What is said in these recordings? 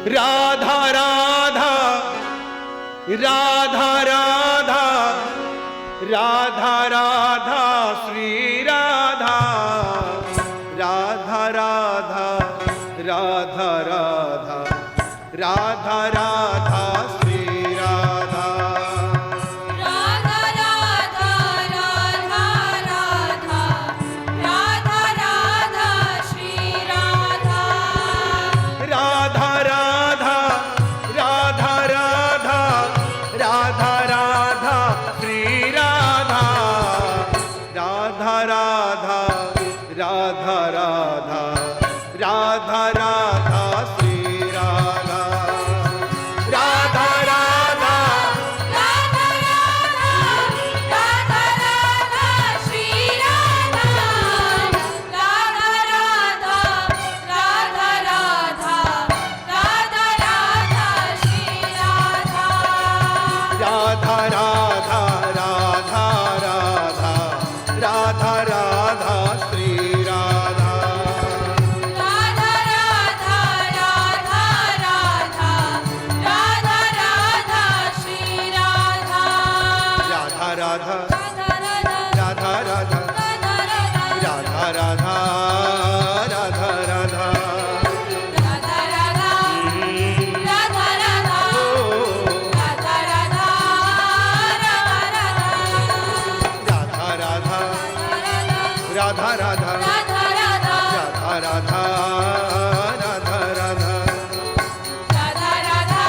Radha Radha Radha Radha Radha Radha Shri Radha Radha Radha Radha Radha Radha Radha Shri Radha Radha Radha Radha Radha Radha Radha Shri Radha Radha Radha Radha Radha Radha Radha Shri Radha Radha Radha Radha Radha Radha Radha Shri Radha Radha Radha Radha Radha Radha Radha Shri Radha Radha Radha Radha Radha Radha Radha Shri Radha Radha Radha Radha Radha Radha Radha Shri Radha Radha Radha Radha Radha Radha Radha Shri Radha Radha Radha Radha Radha Radha Radha Radha Radha Radha Radha Radha Radha Radha Radha Radha ओ Radha Radha Radha Radha Radha Radha Radha Radha Radha Radha Radha Radha Radha Radha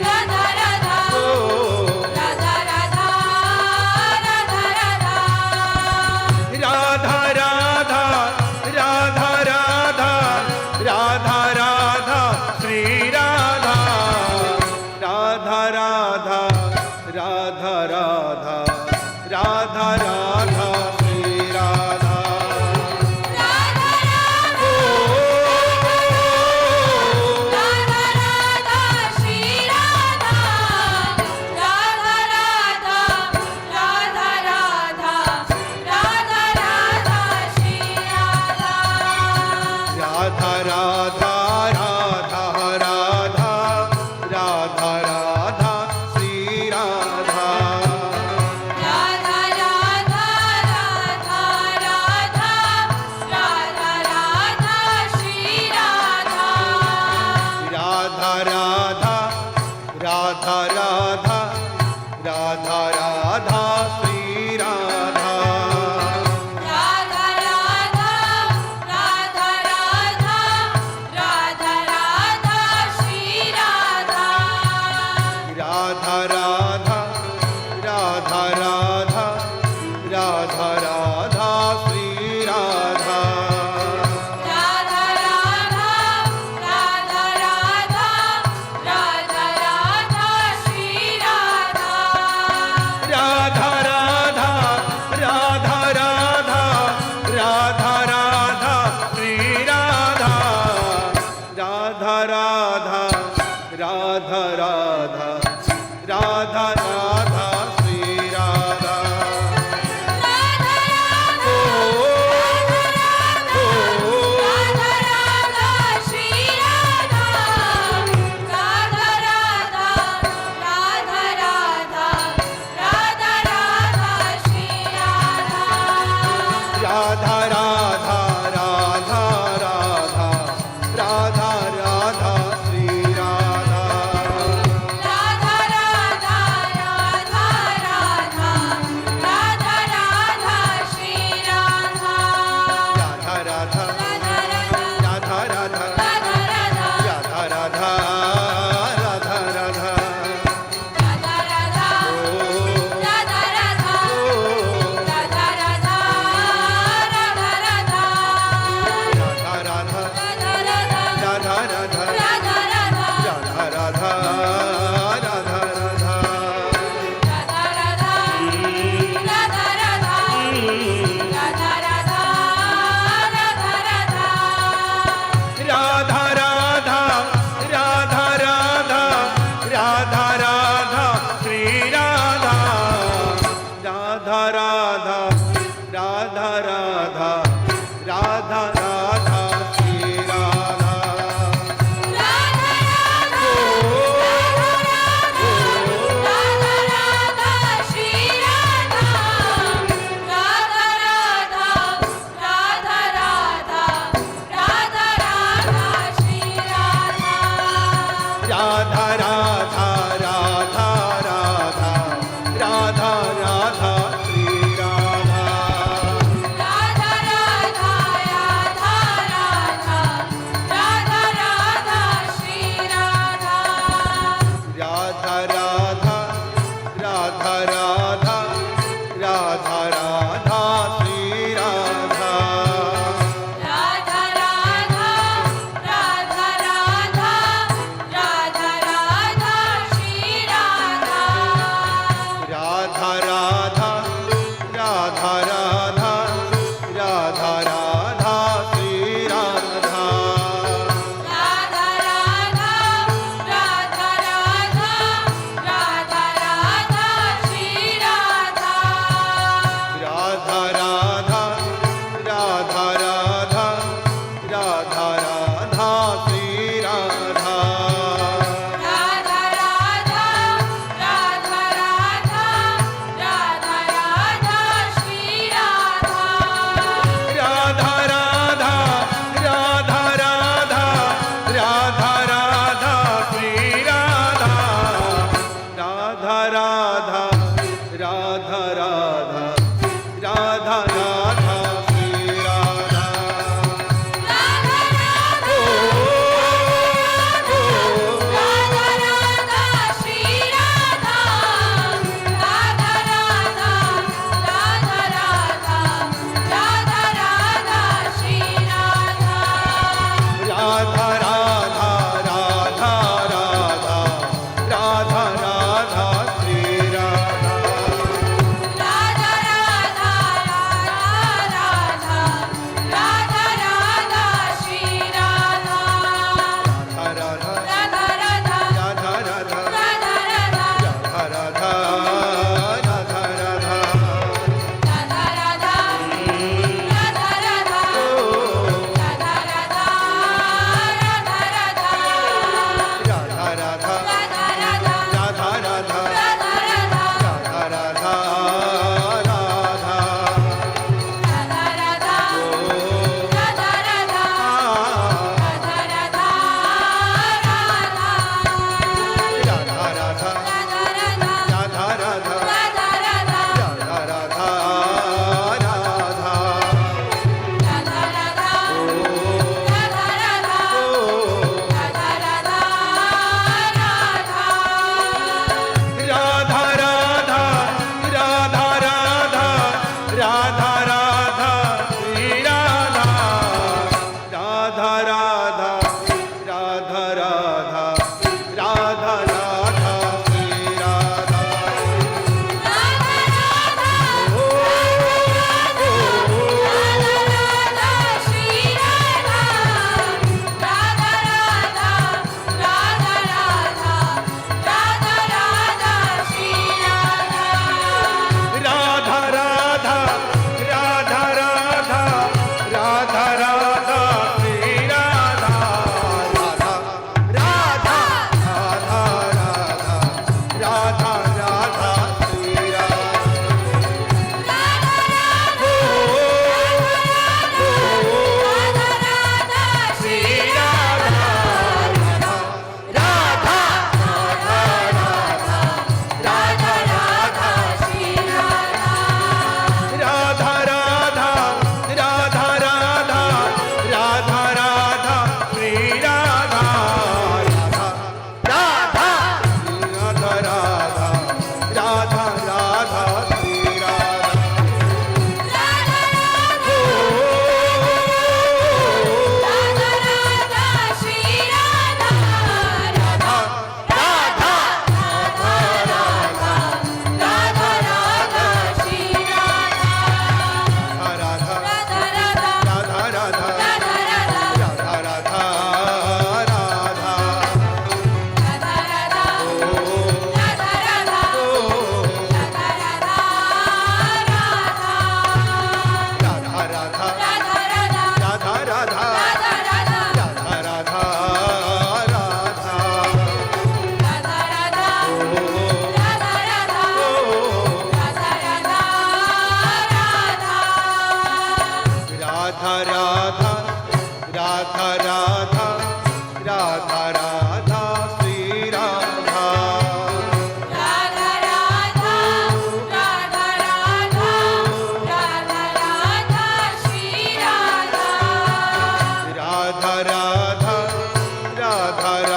Radha Radha ओ Radha Radha Radha Radha Radha Radha Radha Radha Radha Radha Shri Radha Radha Radha Radha Radha Radha Radha Shri Radha ओ Radha Radha Shri Radha Radha Radha Radha Radha Radha Radha Shri Radha Radha Radha Radha Radha Radha Radha Shri Radha Radha Radha Radha Radha Radha Radha Shri Radha Radha Radha Radha Radha Radha Radha Shri Radha Radha Radha Radha Radha Radha Radha Shri Radha Radha Radha Radha Radha Radha Radha Shri Radha Radha Radha Radha Radha Radha Radha Shri Radha Radha Radha Radha Radha Radha Radha Shri Radha Radha Radha Radha Radha Radha Radha Shri Radha ओ ओ Radha Radha Shri Radha Radha Radha Radha Radha Radha Radha Shri Radha Radha Radha Radha Radha Radha Radha Shri Radha Radha Radha Shri Radha Radha Radha Radha Radha Radha Radha Shri Radha Radha Radha Radha